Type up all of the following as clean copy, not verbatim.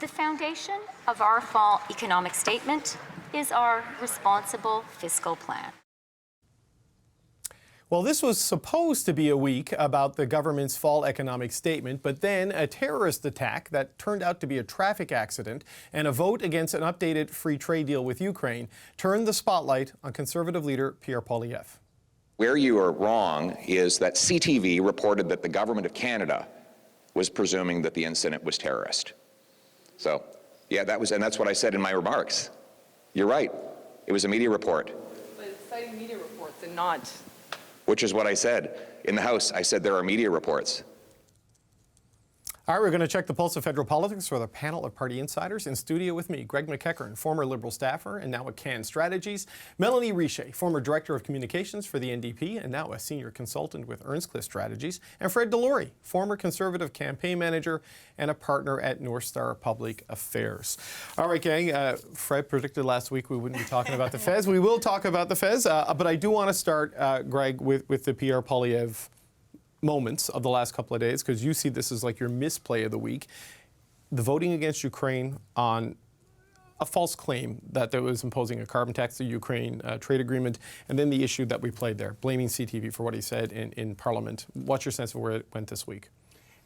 The foundation of our fall economic statement is our responsible fiscal plan. Well, this was supposed to be a week about the government's fall economic statement, but then a terrorist attack that turned out to be a traffic accident and a vote against an updated free trade deal with Ukraine turned the spotlight on Conservative leader Pierre Poilievre. Where you are wrong is that CTV reported that the government of Canada was presuming that the incident was terrorist. So, yeah, that's what I said in my remarks. You're right. It was a media report. But it's citing media reports and not... Which is what I said. In the House, I said there are media reports. All right, we're going to check the pulse of federal politics with a panel of party insiders. In studio with me, Greg MacEachern, former Liberal staffer and now at CAN Strategies. Mélanie Richer, former Director of Communications for the NDP and now a Senior Consultant with Earnscliffe Strategies. And Fred DeLorey, former Conservative Campaign Manager and a partner at North Star Public Affairs. All right, gang, Fred predicted last week we wouldn't be talking about the Fez. We will talk about the Fez, but I do want to start, Greg, with the Pierre Poilievre moments of the last couple of days, because you see this as like your misplay of the week. The voting against Ukraine on a false claim that there was imposing a carbon tax to Ukraine trade agreement, and then the issue that we played there, blaming CTV for what he said in Parliament. What's your sense of where it went this week?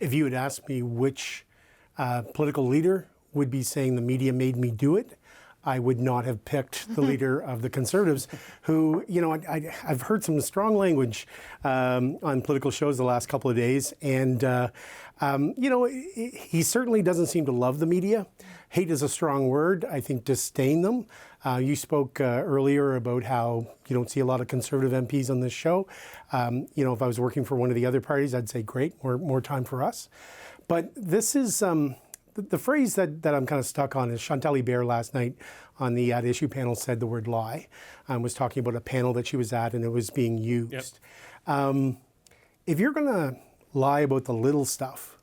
If you had asked me which political leader would be saying the media made me do it, I would not have picked the leader of the Conservatives, who, you know, I've heard some strong language on political shows the last couple of days. And, you know, he certainly doesn't seem to love the media. Hate is a strong word. I think disdain them. You spoke earlier about how you don't see a lot of Conservative MPs on this show. You know, if I was working for one of the other parties, I'd say, great, more time for us. But this is... The phrase that I'm kind of stuck on is Chantal Hébert last night on the At Issue panel said the word lie. Was talking about a panel that she was at and it was being used. Yep. If you're going to lie about the little stuff,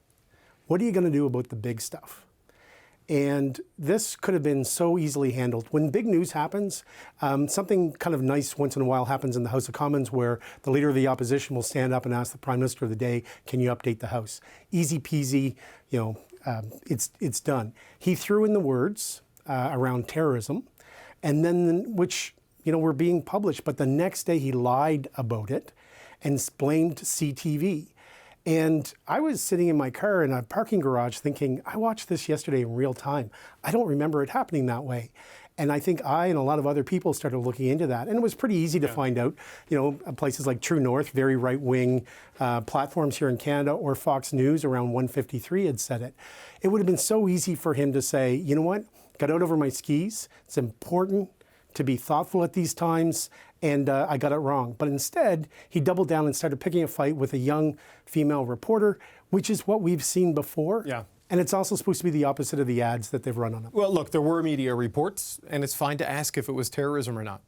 what are you going to do about the big stuff? And this could have been so easily handled. When big news happens, something kind of nice once in a while happens in the House of Commons where the Leader of the Opposition will stand up and ask the Prime Minister of the day, can you update the House? Easy peasy, you know, it's done. He threw in the words around terrorism, and then which, you know, were being published, but the next day he lied about it and blamed CTV. And I was sitting in my car in a parking garage thinking, I watched this yesterday in real time. I don't remember it happening that way. And I think I and a lot of other people started looking into that. And it was pretty easy to find out, you know, places like True North, very right-wing platforms here in Canada, or Fox News around 153 had said it. It would have been so easy for him to say, you know what, got out over my skis. It's important to be thoughtful at these times, and I got it wrong. But instead, he doubled down and started picking a fight with a young female reporter, which is what we've seen before. Yeah. And it's also supposed to be the opposite of the ads that they've run on him. Well, look, there were media reports, and it's fine to ask if it was terrorism or not.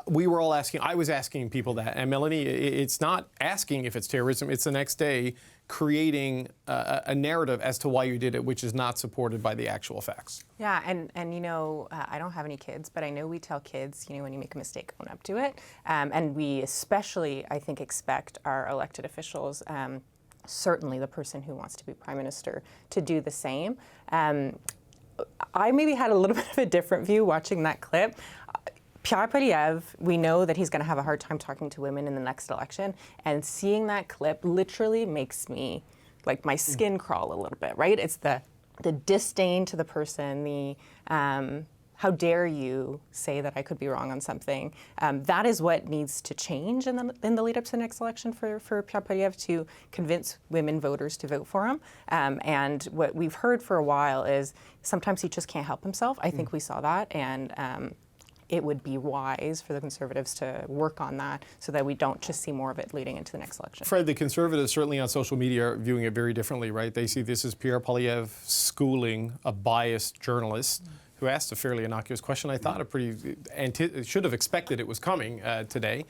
We were all asking, I was asking people that. And Mélanie, it's not asking if it's terrorism, it's the next day creating a narrative as to why you did it, which is not supported by the actual facts. Yeah, and you know, I don't have any kids, but I know we tell kids, you know, when you make a mistake, own up to it. And we especially, I think, expect our elected officials, certainly the person who wants to be Prime Minister, to do the same. I maybe had a little bit of a different view watching that clip. Pierre Poilievre, we know that he's going to have a hard time talking to women in the next election, and seeing that clip literally makes me, like, my skin crawl a little bit, right? It's the disdain to the person, the how dare you say that I could be wrong on something. That is what needs to change in the lead up to the next election for Pierre Poilievre to convince women voters to vote for him. And what we've heard for a while is sometimes he just can't help himself. I think we saw that, and it would be wise for the Conservatives to work on that so that we don't just see more of it leading into the next election. Fred, the Conservatives certainly on social media are viewing it very differently, right? They see this as Pierre Poilievre schooling a biased journalist who asked a fairly innocuous question. I thought should have expected it was coming today.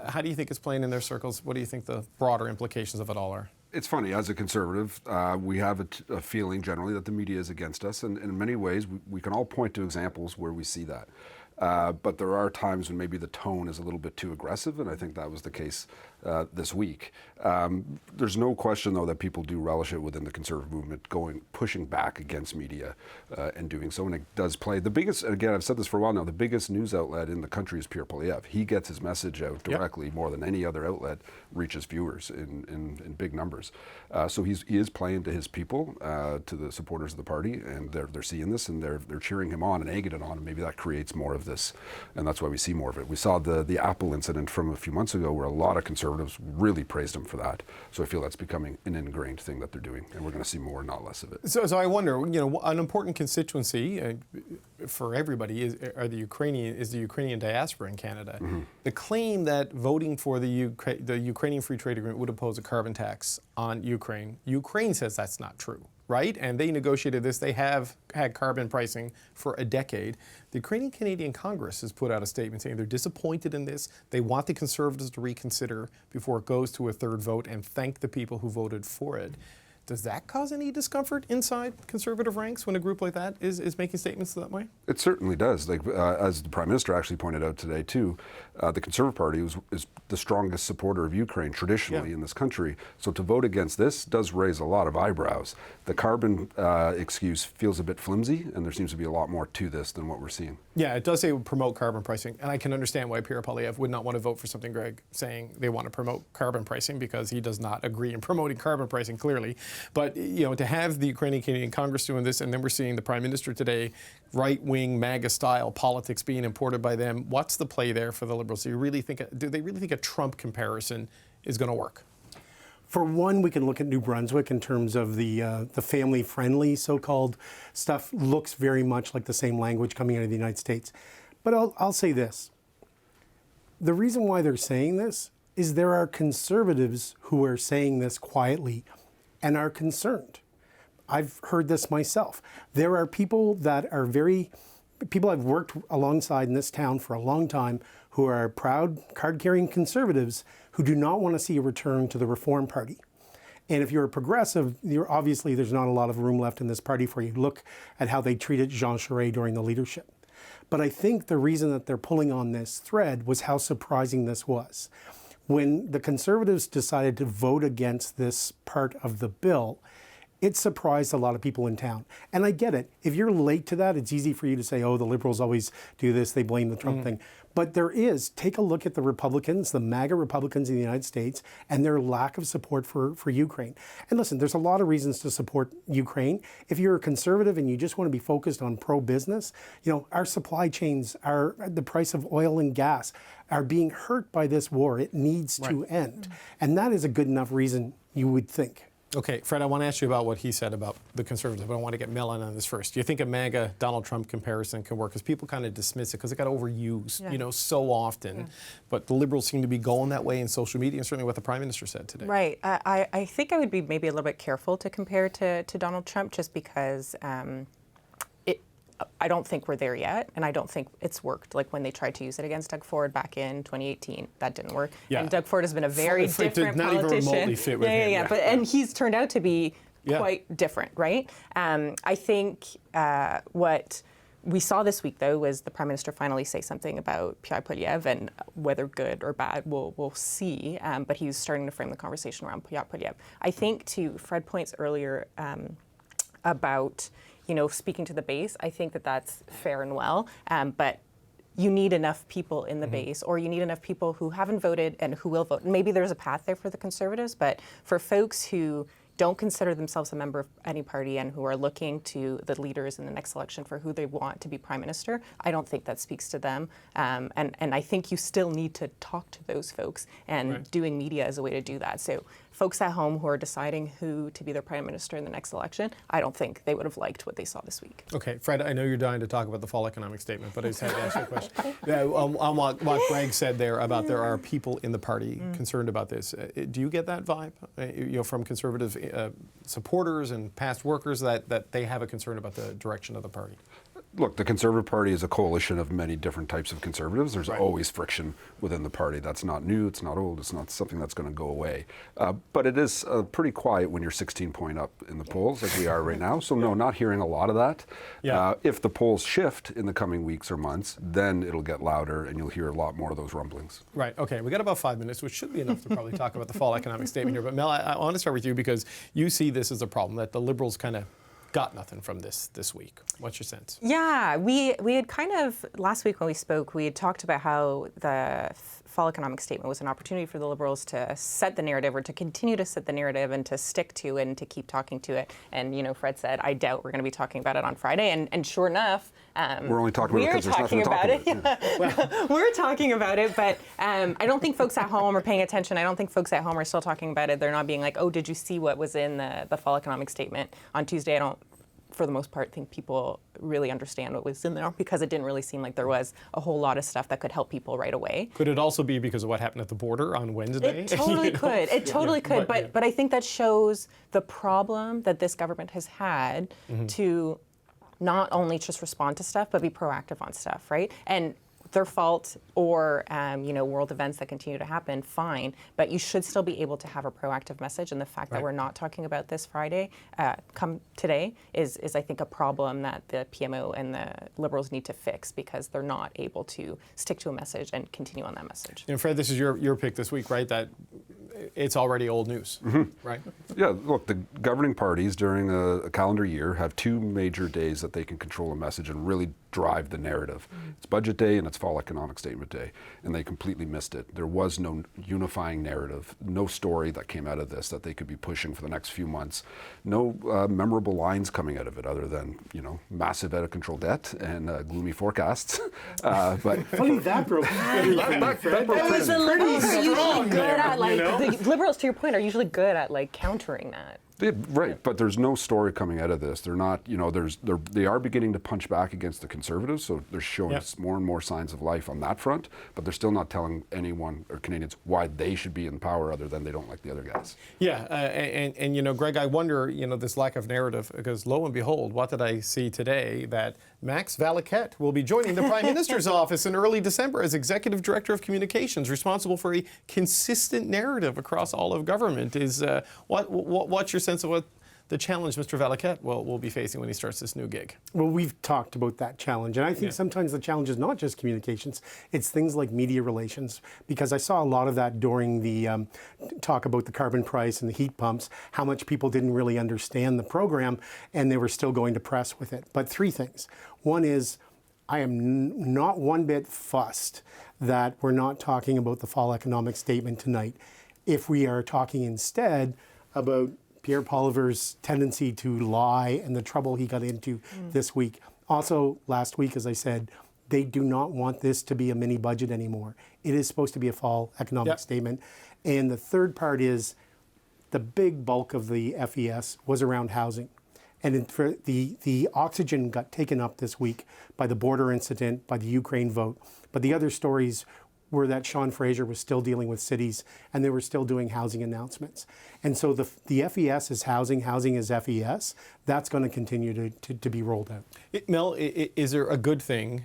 How do you think it's playing in their circles? What do you think the broader implications of it all are? It's funny, as a Conservative, we have a feeling generally that the media is against us, and in many ways we can all point to examples where we see that. But there are times when maybe the tone is a little bit too aggressive, and I think that was the case this week. There's no question, though, that people do relish it within the Conservative movement, pushing back against media and doing so, and it does play. The biggest, and again, I've said this for a while now, the biggest news outlet in the country is Pierre Poilievre. He gets his message out directly more than any other outlet reaches viewers in big numbers. So he is playing to his people, to the supporters of the party, and they're seeing this and they're cheering him on and egging it on, and maybe that creates more of this, and that's why we see more of it. We saw the Apple incident from a few months ago where a lot of Conservatives really praised him for that. So I feel that's becoming an ingrained thing that they're doing, and we're going to see more, not less of it. So I wonder, an important constituency for everybody is the Ukrainian diaspora in Canada. Mm-hmm. The claim that voting for the Ukrainian Free Trade Agreement would impose a carbon tax on Ukraine says that's not true, right? And they negotiated this. They have had carbon pricing for a decade. The Ukrainian Canadian Congress has put out a statement saying they're disappointed in this. They want the Conservatives to reconsider before it goes to a third vote and thank the people who voted for it. Does that cause any discomfort inside Conservative ranks when a group like that is making statements that way? It certainly does. As the Prime Minister actually pointed out today, too, the Conservative Party is the strongest supporter of Ukraine traditionally in this country. So to vote against this does raise a lot of eyebrows. The carbon excuse feels a bit flimsy, and there seems to be a lot more to this than what we're seeing. Yeah, it does say it would promote carbon pricing, and I can understand why Pierre Poilievre would not want to vote for something, Greg, saying they want to promote carbon pricing, because he does not agree in promoting carbon pricing, clearly. But, to have the Ukrainian Canadian Congress doing this, and then we're seeing the Prime Minister today, right-wing MAGA-style politics being imported by them, what's the play there for the Liberals? Do they really think a Trump comparison is going to work? For one, we can look at New Brunswick in terms of the family-friendly so-called stuff. Looks very much like the same language coming out of the United States. But I'll say this. The reason why they're saying this is there are Conservatives who are saying this quietly and are concerned. I've heard this myself. There are people that are people I've worked alongside in this town for a long time who are proud card-carrying Conservatives who do not want to see a return to the Reform Party. And if you're a progressive, obviously there's not a lot of room left in this party for you. Look at how they treated Jean Charest during the leadership. But I think the reason that they're pulling on this thread was how surprising this was. When the Conservatives decided to vote against this part of the bill, it surprised a lot of people in town. And I get it. If you're late to that, it's easy for you to say, oh, the Liberals always do this, they blame the Trump thing. But take a look at the Republicans, the MAGA Republicans in the United States, and their lack of support for Ukraine. And listen, there's a lot of reasons to support Ukraine. If you're a Conservative and you just want to be focused on pro-business, our supply chains, the price of oil and gas are being hurt by this war. It needs to end. And that is a good enough reason, you would think. Okay, Fred, I want to ask you about what he said about the Conservatives, but I want to get Mélanie on this first. Do you think a MAGA Donald Trump comparison can work? Because people kind of dismiss it because it got overused, so often. But the Liberals seem to be going that way in social media, and certainly what the Prime Minister said today. Right. I think I would be maybe a little bit careful to compare to Donald Trump, just because I don't think we're there yet, and I don't think it's worked. Like when they tried to use it against Doug Ford back in 2018, that didn't work. Yeah. And Doug Ford has been a very different not politician. Even remotely fit with him. And he's turned out to be quite different, right? I think what we saw this week, though, was the Prime Minister finally say something about Pierre Poilievre, and whether good or bad, we'll see. But he was starting to frame the conversation around Pierre Poilievre. I think, to Fred points earlier about speaking to the base, I think that's fair and well, but you need enough people in the base, or you need enough people who haven't voted and who will vote. And maybe there's a path there for the Conservatives, but for folks who don't consider themselves a member of any party and who are looking to the leaders in the next election for who they want to be Prime Minister, I don't think that speaks to them. And I think you still need to talk to those folks, and doing media is a way to do that. So folks at home who are deciding who to be their Prime Minister in the next election, I don't think they would have liked what they saw this week. Okay, Fred, I know you're dying to talk about the fall economic statement, but I just had to ask you a question. On what Greg said there about there are people in the party concerned about this. Do you get that vibe, from Conservative supporters and past workers that they have a concern about the direction of the party? look, the Conservative Party is a coalition of many different types of conservatives. There's always friction within the party. That's not new, it's not old, it's not something that's going to go away. But it is pretty quiet when you're 16 point up in the polls, like we are right now. So no, not hearing a lot of that. If the polls shift in the coming weeks or months, then it'll get louder and you'll hear a lot more of those rumblings. Right, okay, we got about 5 minutes, which should be enough to probably talk about the fall economic statement here. But Mel, I want to start with you because you see this as a problem, that the Liberals kind of got nothing from this week. What's your sense? Yeah, we had kind of, last week when we spoke, we had talked about how the fall economic statement was an opportunity for the Liberals to set the narrative, or to continue to set the narrative and to stick to it and to keep talking to it. And, you know, Fred said, I doubt we're going to be talking about it on Friday. And sure enough, we're only talking about it because there's nothing to talk about. We're talking about it, but I don't think folks at home are paying attention. I don't think folks at home are still talking about it. They're not being like, oh, did you see what was in the fall economic statement on Tuesday? I don't, for the most part, think people really understand what was in there, because it didn't really seem like there was a whole lot of stuff that could help people right away. Could it also be because of what happened at the border on Wednesday? It totally could. It totally could. But I think that shows the problem that this government has had to not only just respond to stuff, but be proactive on stuff, right? And their fault or world events that continue to happen, fine, but you should still be able to have a proactive message. And the fact that we're not talking about this Friday, come today, is I think a problem that the PMO and the Liberals need to fix, because they're not able to stick to a message and continue on that message. And Fred, this is your pick this week, right? That it's already old news, right? Yeah, look, the governing parties during a calendar year have 2 major days that they can control a message and really drive the narrative. It's budget day and it's fall economic statement day, and they completely missed it. There was no unifying narrative, no story that came out of this that they could be pushing for the next few months. No memorable lines coming out of it, other than, massive out of control debt and gloomy forecasts. But Funny that broke. The Liberals are usually good at, the Liberals, to your point, are usually good at countering that. Right, but there's no story coming out of this. They're not, they are beginning to punch back against the Conservatives, so they're showing us more and more signs of life on that front, but they're still not telling anyone or Canadians why they should be in power, other than they don't like the other guys. Yeah, and Greg, I wonder, this lack of narrative, because lo and behold, what did I see today? That Max Valiquette will be joining the Prime Minister's office in early December as Executive Director of Communications, responsible for a consistent narrative across all of government. What's your sense of what the challenge Mr. Valiquette will be facing when he starts this new gig? Well, we've talked about that challenge, and I think sometimes the challenge is not just communications, it's things like media relations, because I saw a lot of that during the talk about the carbon price and the heat pumps, how much people didn't really understand the program, and they were still going to press with it. But 3 things. One is, I am not one bit fussed that we're not talking about the fall economic statement tonight. If we are talking instead about Pierre Poilievre's tendency to lie and the trouble he got into this week. Also, last week, as I said, they do not want this to be a mini budget anymore. It is supposed to be a fall economic statement. And the third part is the big bulk of the FES was around housing. And the oxygen got taken up this week by the border incident, by the Ukraine vote. But the other stories were that Sean Fraser was still dealing with cities, and they were still doing housing announcements. And so the FES is housing is FES. That's going to continue to be rolled out. Mel, is there a good thing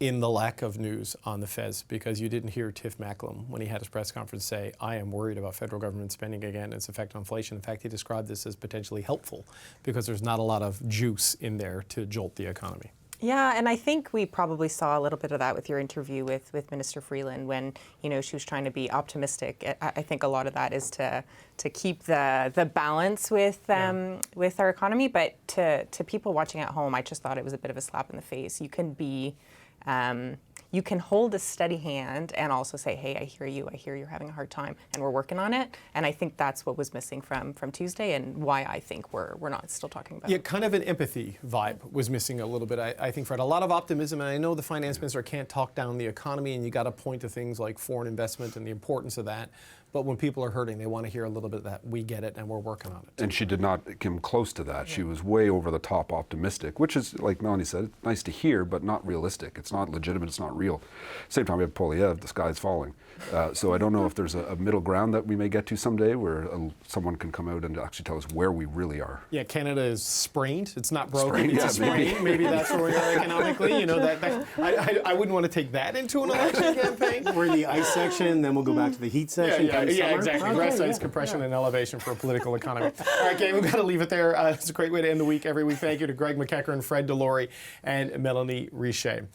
in the lack of news on the Fez? Because you didn't hear Tiff Macklem, when he had his press conference, say, I am worried about federal government spending again and its effect on inflation. In fact, he described this as potentially helpful, because there's not a lot of juice in there to jolt the economy. Yeah, and I think we probably saw a little bit of that with your interview with Minister Freeland, when she was trying to be optimistic. I think a lot of that is to keep the balance with our economy. But to people watching at home, I just thought it was a bit of a slap in the face. You can be you can hold a steady hand and also say, hey, I hear you're having a hard time, and we're working on it. And I think that's what was missing from Tuesday, and why I think we're not still talking about it. Yeah, kind of an empathy vibe was missing a little bit, I think, Fred. A lot of optimism, and I know the finance minister can't talk down the economy, and you got to point to things like foreign investment and the importance of that. But when people are hurting, they want to hear a little bit of that. We get it, and we're working on it. And she did not come close to that. She was way over the top optimistic, which is, like Melanie said, it's nice to hear, but not realistic. It's not legitimate. It's not real. Same time, we have Poilievre, the sky's falling. So I don't know if there's a middle ground that we may get to someday where someone can come out and actually tell us where we really are. Yeah, Canada is sprained. It's not broken. Sprained, It's yeah, a sprain. Maybe that's where we are economically. You know, I wouldn't want to take that into an election campaign. We're in the ice section, then we'll go back to the heat section. come summer. Exactly. Okay, Rest, ice, yeah, compression, and elevation for a political economy. All right, gang, we've got to leave it there. It's a great way to end the week every week. Thank you to Greg MacEachern, Fred DeLorey, and Mélanie Richer.